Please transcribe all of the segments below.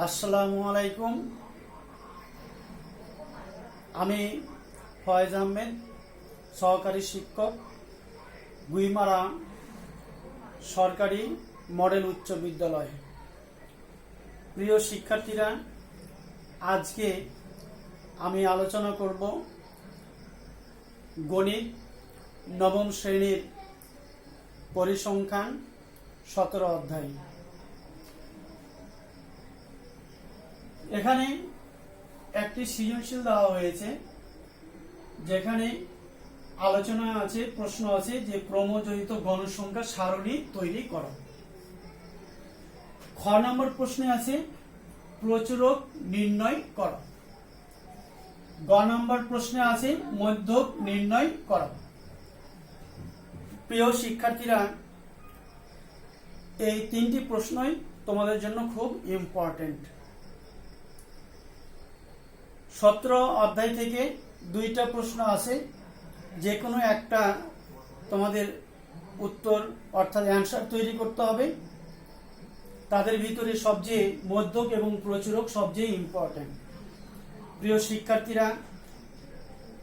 আসসালামু আলাইকুম। আমি ফয়েজ আহমেদ, সহকারী শিক্ষক, গুইমারা সরকারি মডেল উচ্চ বিদ্যালয়। প্রিয় শিক্ষার্থীরা, আজকে আমি আলোচনা করব গণিত নবম শ্রেণীর পরিসংখ্যান 17 অধ্যায়। এখানে একটি সৃজনশীল দেওয়া হয়েছে, যেখানে আলোচনা আছে, প্রশ্ন আছে যে ক্রমজড়িত গণসংখ্যা সারণী তৈরি করো। খ নম্বর প্রশ্নে আছে প্রচুরক নির্ণয় করো। গ নম্বর প্রশ্নে আছে মধ্যক নির্ণয় করো। প্রিয় শিক্ষার্থীরা, এই তিনটি প্রশ্নই তোমাদের জন্য খুব ইম্পর্টেন্ট। 17 অধ্যায় থেকে দুইটা প্রশ্ন আছে, যে কোনো একটা তোমাদের উত্তর অর্থাৎ অ্যান্সার তৈরি করতে হবে। তাদের ভিতরে সবচেয়ে মধ্যক এবং প্রচুরক সবচেয়ে ইম্পর্টেন্ট। প্রিয় শিক্ষার্থীরা,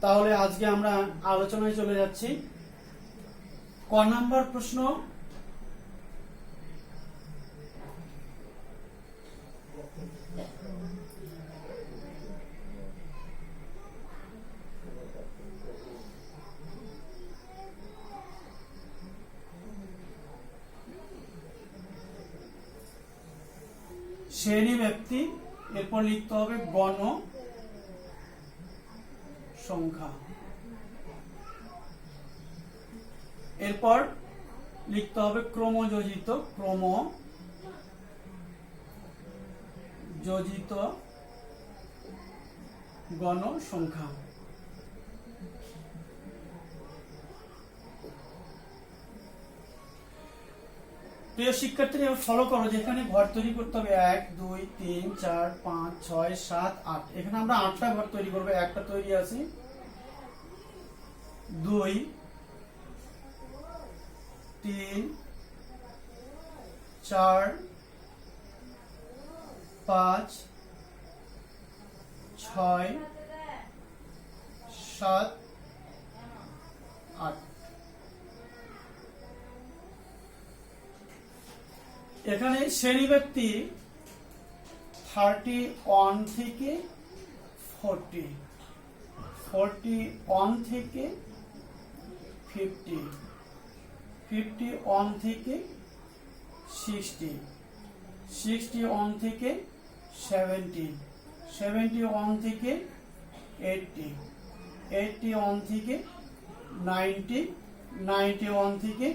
তাহলে আজকে আমরা আলোচনায় চলে যাচ্ছি। ক নম্বর প্রশ্ন, শ্রেণী ব্যক্তি, এরপর লিখতে হবে গণ সংখ্যা, এরপর লিখতে হবে ক্রমযোজিত গণ সংখ্যা। প্রিয় শিক্ষার্থীরা, ফলো করো, যেখানে ঘর তৈরি করতে হবে 1 2 3 4 5 6 7 8। এখানে আমরা 8টা ঘর তৈরি করবো। একটা তৈরি আছে, 2 3 4 5 6 7 8। এখানে শ্রেণী ব্যক্তি 31 থেকে 40, 41 থেকে 50, 51 থেকে 60, 61 থেকে 70, 71 থেকে 80, 81 থেকে 90, 91 থেকে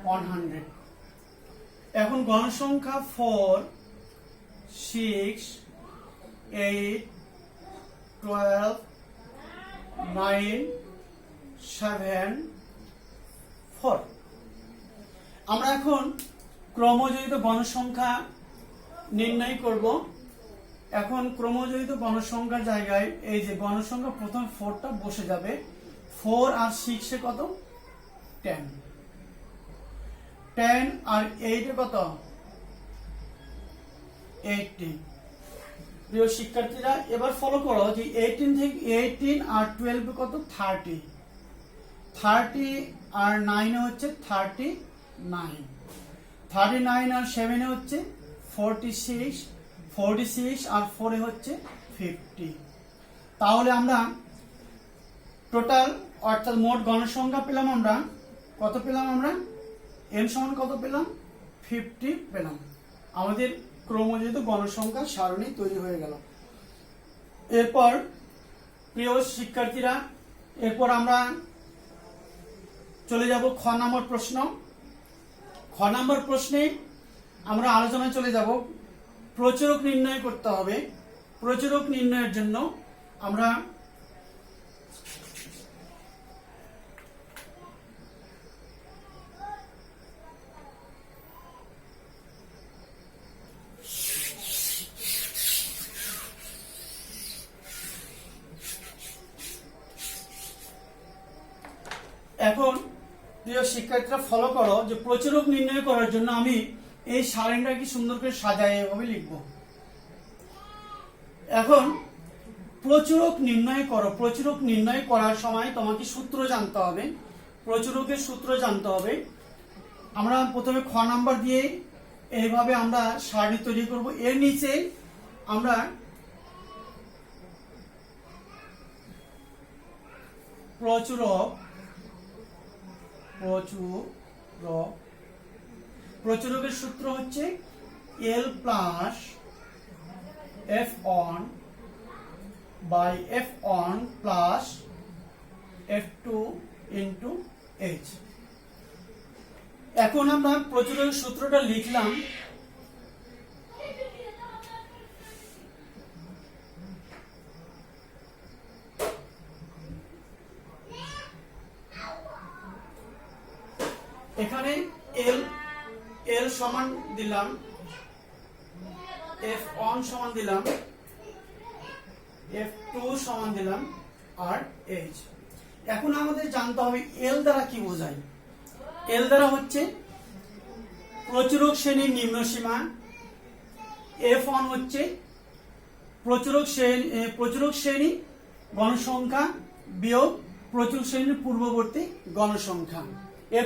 100। এখন গণসংখ্যা 4 6 8 12 9 7 4। আমরা এখন ক্রমজড়িত গণসংখ্যা নির্ণয় করব। এখন ক্রমজড়িত গণসংখ্যার জায়গায় এই যে গণসংখ্যা প্রথম 4টা বসে যাবে। 4 আর 6 কত? 10। 10 আর 8 কত? 80। প্রিয় শিক্ষার্থীরা, এবার ফলো করো যে 18 আর 12 কত? 30। 30 আর 9 হচ্ছে 39। 39 আর 7 হচ্ছে 46। 46 আর 4 হচ্ছে 50। তাহলে আমরা টোটাল অর্থাৎ মোট গণসংখ্যা পেলাম আমরা কত? পেলাম আমরা n সমান কত পেলাম? 50 পেলাম। আমাদের ক্রমজড়িত গণসংখ্যা সারণী তৈরি হয়ে গেল। এরপর প্রিয় শিক্ষার্থীরা, এরপর আমরা চলে যাব খ নম্বর প্রশ্ন। খ নম্বর প্রশ্নে আমরা আলোচনায় চলে যাব। প্রচুরক নির্ণয় করতে হবে। প্রচুরক নির্ণয়ের জন্য আমরা এখন প্রিয় শিক্ষার্থীরা ফলো করো যে প্রচুরক নির্ণয় করার জন্য আমি এই সারেংটা কি সুন্দর করে সাজায় এভাবে লিখবো। এখন প্রচুরক নির্ণয় করো। প্রচুরক নির্ণয় করার সময় তোমাকে সূত্র জানতে হবে, প্রচুরকের সূত্র জানতে হবে। আমরা প্রথমে খ নাম্বার দিয়ে এইভাবে আমরা সারণী তৈরি করব। এর নিচে আমরা প্রচুরকের সূত্র হচ্ছে L plus F1 by F1 plus F2 into H। এখন আমরা প্রচুরকের সূত্রটা লিখলাম। এখানে L সমান দিলাম, F1 সমান দিলাম, F2 সমান দিলাম আর H। এখন আমাদের জানতে হবে L দ্বারা কি বোঝায়। L দ্বারা হচ্ছে প্রচুরক শ্রেণীর নিম্ন সীমা, F1 হচ্ছে প্রচুরক শ্রেণী গণসংখ্যা বিয়োগ প্রচুরক শ্রেণীর পূর্ববর্তী গণসংখ্যা,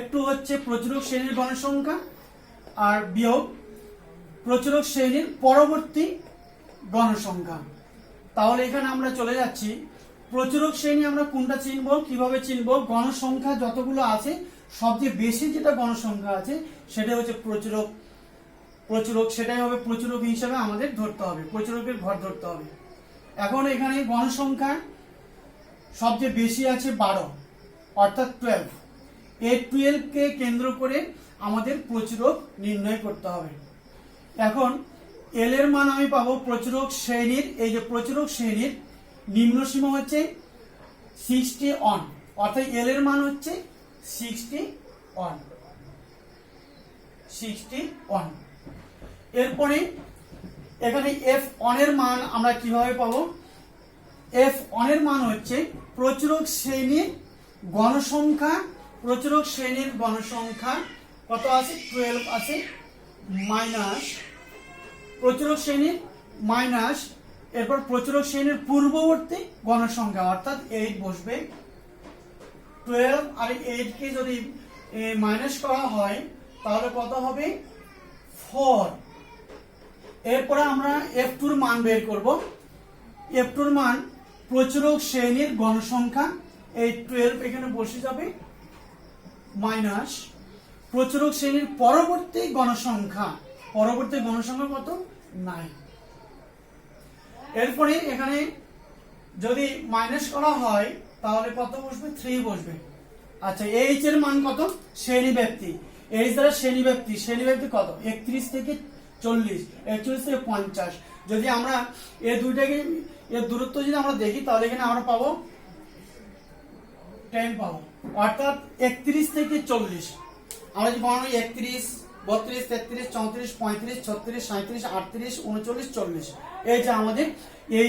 F2 হচ্ছে প্রচুরক শ্রেণীর গণসংখ্যা আর বিয়োগ প্রচুরক শ্রেণীর পরবর্তী গণসংখ্যা। তাহলে এখানে আমরা চলে যাচ্ছি প্রচুরক শ্রেণী আমরা কোনটা চিনবো, কিভাবে চিনবো, গণসংখ্যা যতগুলো আছে সবচেয়ে বেশি যেটা গণসংখ্যা আছে সেটা হচ্ছে প্রচুরক, সেটাই হবে প্রচুরক হিসেবে আমাদের ধরতে হবে, প্রচুরকের ঘর ধরতে হবে। এখন এখানে গণসংখ্যা সবচেয়ে বেশি আছে 12 অর্থাৎ 12। এই 12 কে কেন্দ্র করে আমাদের প্রচুরক নির্ণয় করতে হবে। এখন L এর মান আমি পাবো প্রচুরক শ্রেণীর, এই যে প্রচুরক শ্রেণীর নিম্ন সীমা হচ্ছে 61 অর্থাৎ L এর মান হচ্ছে 61। এরপরে এখানে F1 এর মান আমরা কিভাবে পাবো, F1 এর মান হচ্ছে প্রচুরক শ্রেণীর গণসংখ্যা, প্রচুরক শ্রেণীর গণসংখ্যা কত আছে 12 আছে, মাইনাস প্রচুরক শ্রেণীর মাইনাস এরপর প্রচুরক শ্রেণীর পূর্ববর্তী গণসংখ্যা অর্থাৎ 8 বসবে। 12 আর 8 কে যদি মাইনাস করা হয় তাহলে কত হবে 4। এরপরে আমরা F2 এর মান বের করব। F2 এর মান প্রচুরক শ্রেণীর গণসংখ্যা, এই 12 এখানে বসে যাবে, মাইনাস প্রচুরক শ্রেণীর পরবর্তী গণসংখ্যা কত 9। এরপরে এখানে যদি মাইনাস করা হয় তাহলে কত বসবে 3 বসবে। আচ্ছা H এর মান কত, শ্রেণী ব্যাপ্তি, H দ্বারা শ্রেণী ব্যাপ্তি কত 31 থেকে 40, 41 থেকে 50। যদি আমরা এই দুইটাকে এর দূরত্ব যদি আমরা দেখি তাহলে এখানে আমরা পাবো 10 পাবো অর্থাৎ 31 থেকে 40। আমরা যদি গণনা 31, 32, 33, 34, 35, 36, 37, 38, 39, 40 এই যে আমাদের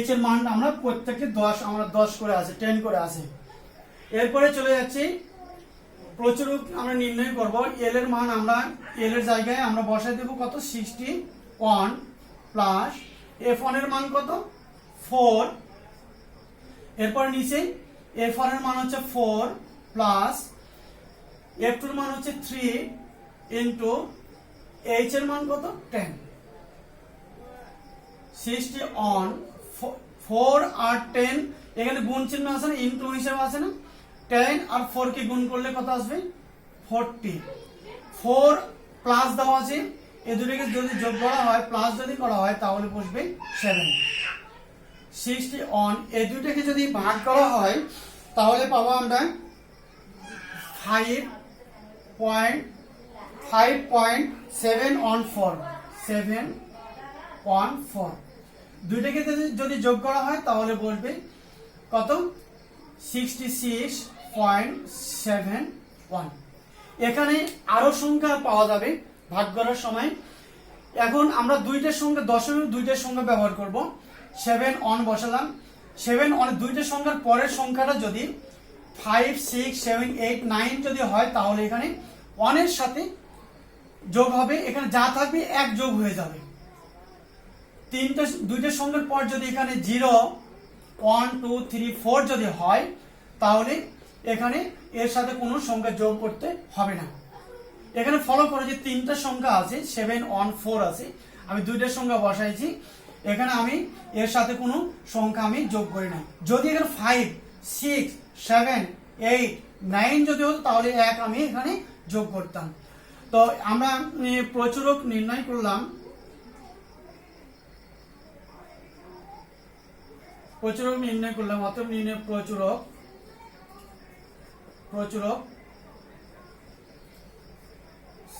H এর মান আমরা প্রত্যেককে 10 করে আছে, 10 করে আছে। এরপরে চলে যাচ্ছি প্রচুরক আমরা নির্ণয় করব। L এর মান আমরা L এর জায়গায় আমরা বসাই দেব কত 61 প্লাস F1 এর মান কত 4। এরপর নিচে F1 এর মান হচ্ছে 4 প্লাস F2 এর মান হচ্ছে 3 ইনটু H এর মান কত 10। 61 4 আর 10 এখানে গুণ চিহ্ন আছে না, ইনটু হিসেবে আছে না, 10 আর 4 কে গুণ করলে কত আসবে 40। 4 প্লাস দেওয়া আছে, এই দুটোকে যদি যোগ করা হয় প্লাস যদি করা হয় তাহলে বসবে 7। 61 এই দুটোকে যদি ভাগ করা হয় তাহলে পাবো আমরা 5.714 দুইটাকে যদি যোগ করা হয় তাহলে বলবে কত 66.71। এখানে আরো সংখ্যা পাওয়া যাবে ভাগ করার সময়। এখন আমরা দুইটার সংখ্যা দশমিক দুইটার সংখ্যা ব্যবহার করব। 7 অন বসালাম, 7 অন দুইটা সংখ্যার পরের সংখ্যাটা যদি 5, 6, 7, 8, 9 যদি হয় তাহলে এখানে 1 এর সাথে যোগ হবে, এখানে যা থাকবে এক যোগ হয়ে যাবে। দুইটা সংখ্যার পর যদি এখানে 0 1 2 3 4 যদি হয় তাহলে এখানে এর সাথে কোনো সংখ্যা যোগ করতে হবে না। এখানে ফলো করো যে তিনটা সংখ্যা আছে 7 1 4 আছে, আমি দুইটা সংখ্যা বসাইছি, এখানে আমি এর সাথে কোনো সংখ্যা আমি যোগ করি না। যদি এখানে 5 6 7 8 9 যদি হতো তাহলে এক আমি এখানে যোগ করতাম। তো আমরা প্রচুরক নির্ণয় করলাম, অতএব নির্ণয় প্রচুরক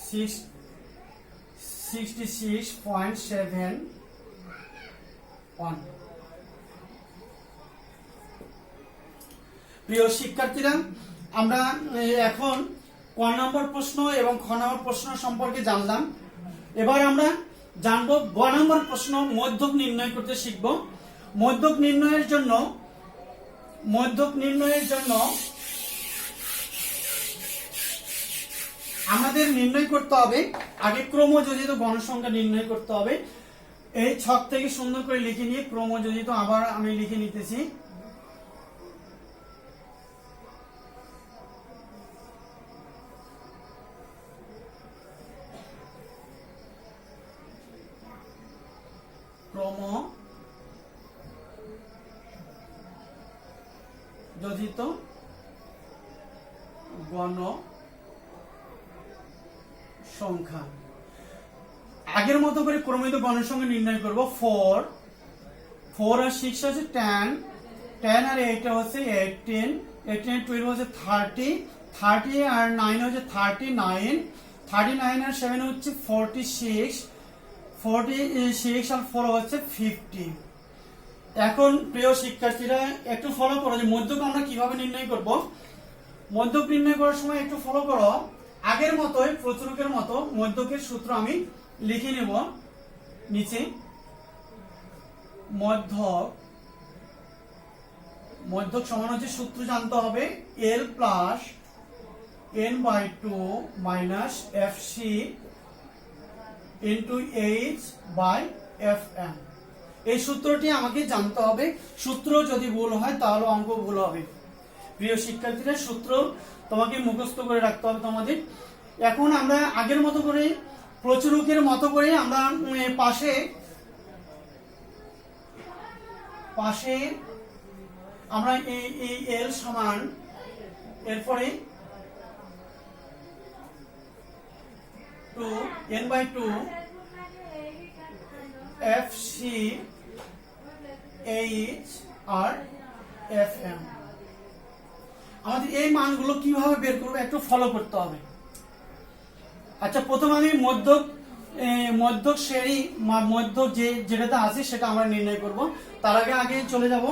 66.71। প্রিয় শিক্ষার্থীরা, আমরা এখন ক নম্বর প্রশ্ন এবং খ নম্বর প্রশ্ন সম্পর্কে জানলাম। এবার আমরা জানবো গ নম্বর প্রশ্ন, মধ্যক নির্ণয় করতে শিখব। মধ্যক নির্ণয়ের জন্য আমাদের নির্ণয় করতে হবে আগে ক্রমযোজিত গণসংখ্যা নির্ণয় করতে হবে। এই ছক থেকে সুন্দর করে লিখে নিয়ে ক্রমযোজিত আবার আমি লিখে নিতেছি। ক্রমযোজিত গণসংখ্যা আগের মতো করে ক্রমিত গণসংখ্যা নির্ণয় করব। 4 আর 6 হচ্ছে 10 আর 8 হচ্ছে 18 আর 12 হচ্ছে 30 আর 9 হচ্ছে 39 আর 7 হচ্ছে 46 আর 4 হচ্ছে 50। এখন প্রিয় শিক্ষার্থীরা একটু ফলো করো যে মধ্যক আমরা কিভাবে নির্ণয় করব। মধ্যক নির্ণয় করার সময় একটু ফলো করো, আগের মতোই প্রচুরকের মতো মধ্যকের সূত্র আমি লিখে নেব নিচে। মধ্যক সমান হচ্ছে, সূত্র জানতে হবে L plus n/2 minus fc into h/fm। এই সূত্রটি আমাকে জানতে হবে, সূত্র যদি ভুল হয় তাহলে অঙ্ক ভুল হবে। প্রিয় শিক্ষার্থীরা, সূত্র তোমাকে মুখস্থ করে রাখতে হবে তোমাদের। এখন আমরা আগের মতো করে প্রচুরকের মতো করে আমরা পাশে আমরা এই L সমান, এরপরে n/2 fc h আর fm। আমাদের এই মানগুলো কিভাবে বের করবো একটু ফলো করতে হবে। আচ্ছা, প্রথম আমি মধ্যক শ্রেণী মধ্যক যেটাতে আছে সেটা আমরা নির্ণয় করব। তার আগে চলে যাব,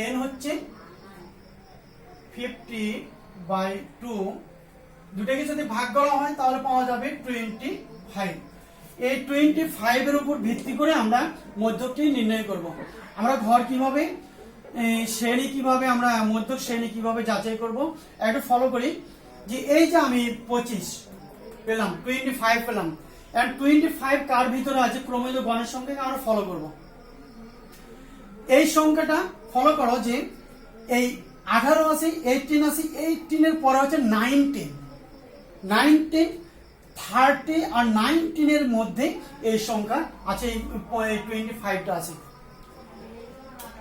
n হচ্ছে 50/2, দুটাকে যদি ভাগ করা হয় তাহলে পাওয়া যাবে 25। এই 25 এর উপর ভিত্তি করে আমরা মধ্যকটি নির্ণয় করব। আমরা ঘর কিভাবে শ্রেণী কিভাবে আমরা মধ্যক শ্রেণী কিভাবে যাচাই করব একটু ফলো করি। যে এই যে আমি 25 পেলাম, 25 পেলাম, এন্ড 25 কার ভিতরে আছে ক্রমিত গণের সংখ্যাকে আমরা ফলো করব। এই সংখ্যাটা ফলো করো যে এই 18 আছে, 18 আছে, 18 এর পরে হচ্ছে 19, 30 আর 19 এর মধ্যে এই সংখ্যা আছে, এই 25টা আছে।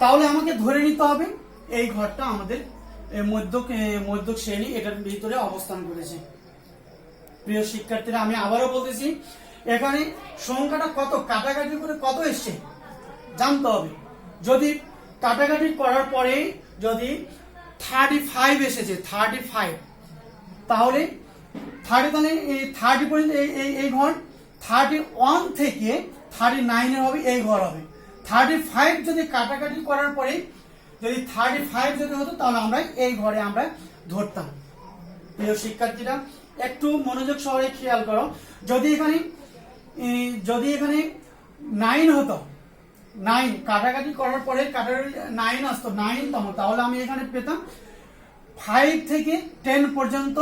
তাহলে আমাকে ধরে নিতে হবে এই ঘরটা আমাদের মধ্যক শ্রেণী এটার ভিতরে অবস্থান করেছে। প্রিয় শিক্ষার্থীরা, আমি আবারও বলতেছি, এখানে সংখ্যাটা কত কাটাকাটি করে কত এসছে জানতে হবে। যদি কাটাকাটি করার পরে যদি 35 এসেছে, 35, তাহলে 30 পর্যন্ত এই ঘর, 31 থেকে 39 এর হবে এই ঘর হবে। 35 যদি কাটাকাটি করার পরে যদি 35 যদি হতো তাহলে আমরা এই ঘরে আমরা ধরতাম। প্রিয় শিক্ষার্থীরা, একটু মনোযোগ সহকারে খেয়াল করো, যদি এখানে 9 হতো, 9 কাটাকাটি করার পরে 9 আসতো, 9তম, তাহলে আমি এখানে পেতাম 5 থেকে 10 পর্যন্ত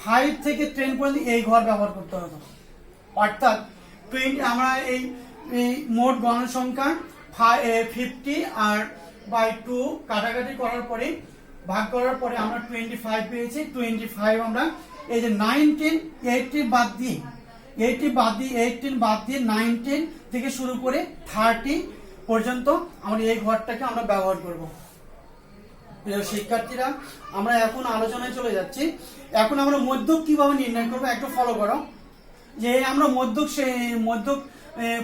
5 থেকে 10 পর্যন্ত এই ঘর ব্যবহার করতে হতো। অর্থাৎ 20 আমরা এই মোট গণসংখ্যা 50 আর বাই 2 কাটাকাটি করার পরে ভাগ করার পরে আমরা 25 পেয়েছি। 25 আমরা এই যে 19 18 বাদ দিয়ে 18 বাদ দিয়ে 19 থেকে শুরু করে 30 পর্যন্ত আমরা এই ঘরটাকে আমরা ব্যবহার করব। প্রিয় শিক্ষার্থীরা, আমরা এখন আলোচনায় চলে যাচ্ছি। এখন আমরা মধ্যক কিভাবে নির্ণয় করব একটু ফলো করো। যে আমরা মধ্যক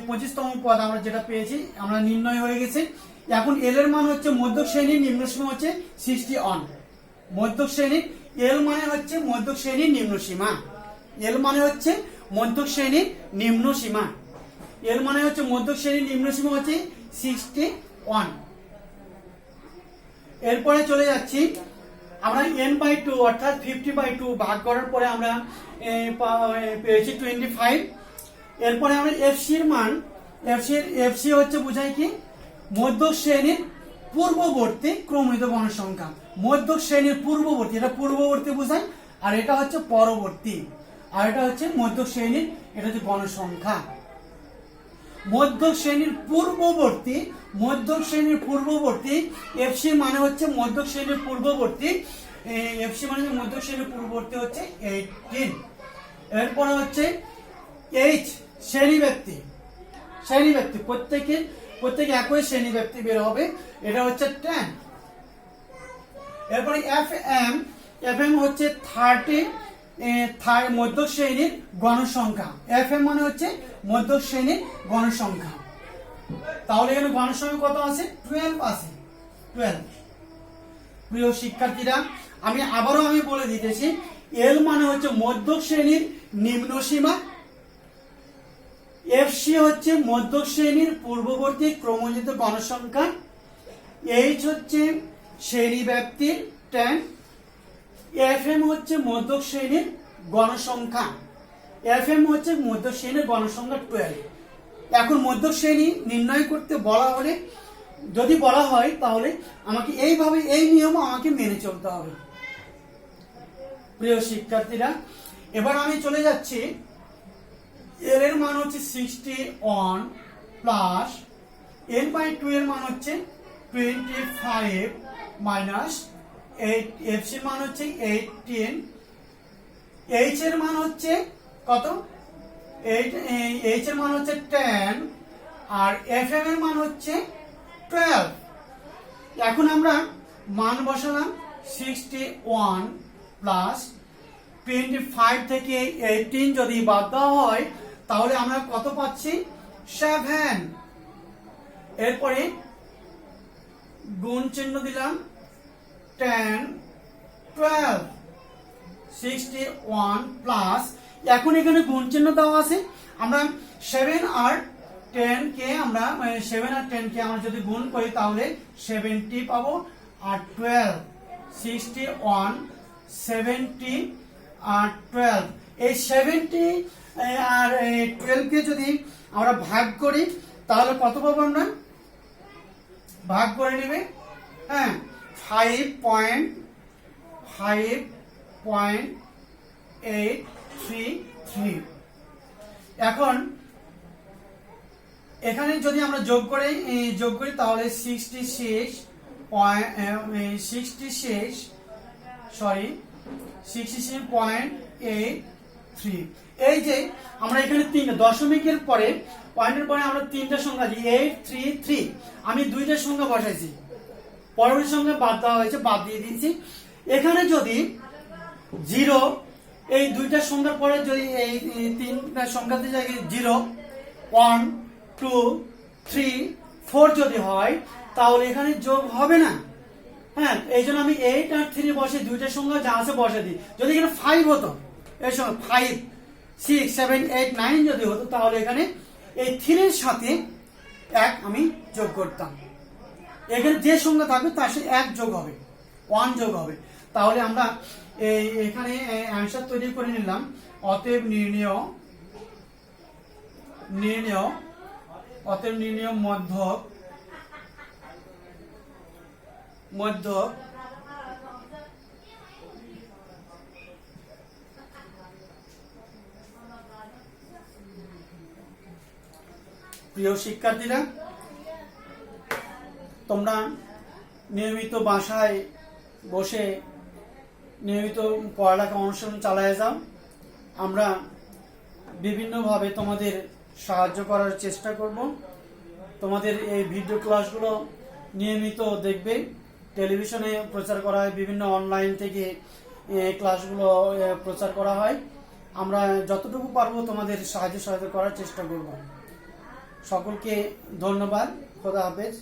25তম পদ আমরা যেটা পেয়েছি আমরা নির্ণয় হয়ে গেছে। এখন এল এর মান হচ্ছে মধ্যক শ্রেণীর নিম্ন সীমা হচ্ছে 61। মধ্যক শ্রেণীর এল মানে হচ্ছে মধ্যক শ্রেণীর নিম্ন সীমা। এল মানে হচ্ছে মধ্যক শ্রেণীর নিম্ন সীমা। এল মানে হচ্ছে মধ্যক শ্রেণীর নিম্ন সীমা হচ্ছে 61। এরপরে চলে যাচ্ছি আমরা n/2 অর্থাৎ 50/2 ভাগ করার পরে আমরা পেয়েছি 25। এরপরে আমরা এফসি এর মান এফসি হচ্ছে বোঝায় কি মধ্যক শ্রেণীর পূর্ববর্তী ক্রমিত গণসংখ্যা। মধ্যক শ্রেণীর পূর্ববর্তী, এটা পূর্ববর্তী বোঝায়, আর এটা হচ্ছে পরবর্তী, আর এটা হচ্ছে মধ্যক শ্রেণীর, এটা হচ্ছে গণসংখ্যা। মধ্যক শ্রেণীর পূর্ববর্তী এফসি মানে হচ্ছে মধ্যক শ্রেণীর পূর্ববর্তী, এফসি মানে মধ্যক শ্রেণীর পূর্ববর্তী হচ্ছে 18। এরপরে হচ্ছে এইচ শ্রেণীব্যক্তি, প্রত্যেকে একই শ্রেণীব্যক্তি বের হবে, এটা হচ্ছে 10। এরপরে এফ এম হচ্ছে 30 মধ্যক শ্রেণীর গণসংখ্যা। এফ এম মানে হচ্ছে মধ্যক শ্রেণীর গণসংখ্যা। তাহলে এখানে গণসংখ্যা কত আছে? 12 আছে, 12। প্রিয় শিক্ষার্থীরা, আমি আবারও বলে দিতেছি, এল মানে হচ্ছে মধ্যক শ্রেণীর নিম্ন সীমা, এফসি হচ্ছে মধ্যক শ্রেণীর পূর্ববর্তী ক্রমজিত গণসংখ্যা, এইচ হচ্ছে শ্রেণী ব্যাপ্তির 10, এফএম হচ্ছে মধ্যক শ্রেণীর গণসংখ্যা, এফএম হচ্ছে মধ্যক শ্রেণীর গণসংখ্যা 12। এখন মধ্যক শ্রেণী নির্ণয় করতে বলা হলে, যদি বলা হয় তাহলে আমাকে এইভাবে এই নিয়ম আমাকে মেনে চলতে হবে। প্রিয় শিক্ষার্থীরা, এবার আমি চলে যাচ্ছি, এল এর মান হচ্ছে 61 প্লাস n/2 এর মান হচ্ছে 25 মাইনাস 8, এফসি এর মান হচ্ছে 18, এইচ এর মান হচ্ছে কত? এইচ এর মান হচ্ছে 10 আর এফ এম এর মান হচ্ছে 12। এখন আমরা মান বসালাম 61 প্লাস 25 থেকে 18 যদি বাদ দেওয়া হয় তাহলে আমরা কত পাচ্ছি? 7। এরপরে গুণ চিহ্ন দিলাম, 10 12 61 প্লাস, এখন এখানে গুণ চিহ্ন দেওয়া আছে, আমরা 7 আর 10 কে আমরা 7 আর 10 কে আমরা যদি গুণ করি তাহলে 70 পাবো, আর 12 61 70 আর 12, এই 70 আর 12 কে যদি আমরা ভাগ করি তাহলে কত পাবো? আমরা ভাগ করে নেবে, হ্যাঁ, 5.833। এখন এখানে যদি আমরা যোগ করি তাহলে 66.83। এই যে আমরা এখানে 3 দশমিকের পরে পয়েন্টের পরে আমরা 3টা সংখ্যা দিই, 833, আমি 2টা সংখ্যা বসাইছি, পরবর্তী সংখ্যা বাদ দেওয়া হয়েছে, বাদ দিয়ে দিয়েছি। এখানে যদি 0, এই 2টা সংখ্যার পরে যদি এই 3টা সংখ্যাতে জায়গায় 0 1 2 3 4 যদি হয় তাহলে এখানে যোগ হবে না, হ্যাঁ, এই জন্য আমি 8 আর 3 বসে 2টা সংখ্যা যা আছে বসে দিই। যদি এখানে 5 হতো, এই সময় 5 6 7 8 9 যদি হতো তাহলে এখানে এই 3 এর সাথে 1 আমি যোগ করতাম, এখানে যে সংখ্যা থাকবে তার সাথে 1 যোগ হবে, 1 যোগ হবে। তাহলে আমরা এখানে অ্যান্সার তৈরি করে নিলাম। অতএব নির্ণেয় মধ্যক প্রিয় শিক্ষার্থীরা, তোমরা নিয়মিত বাসায় বসে নিয়মিত পড়ালেখা অনুশীলন চালিয়ে যাও। আমরা বিভিন্নভাবে তোমাদের সাহায্য করার চেষ্টা করব। তোমাদের এই ভিডিও ক্লাসগুলো নিয়মিত দেখবে, টেলিভিশনে প্রচার করা হয়, বিভিন্ন অনলাইন থেকে এই ক্লাসগুলো প্রচার করা হয়। আমরা যতটুকু পারবো তোমাদের সাহায্য সহায়তা করার চেষ্টা করব। সকলকে ধন্যবাদ। খোদা হাফেজ।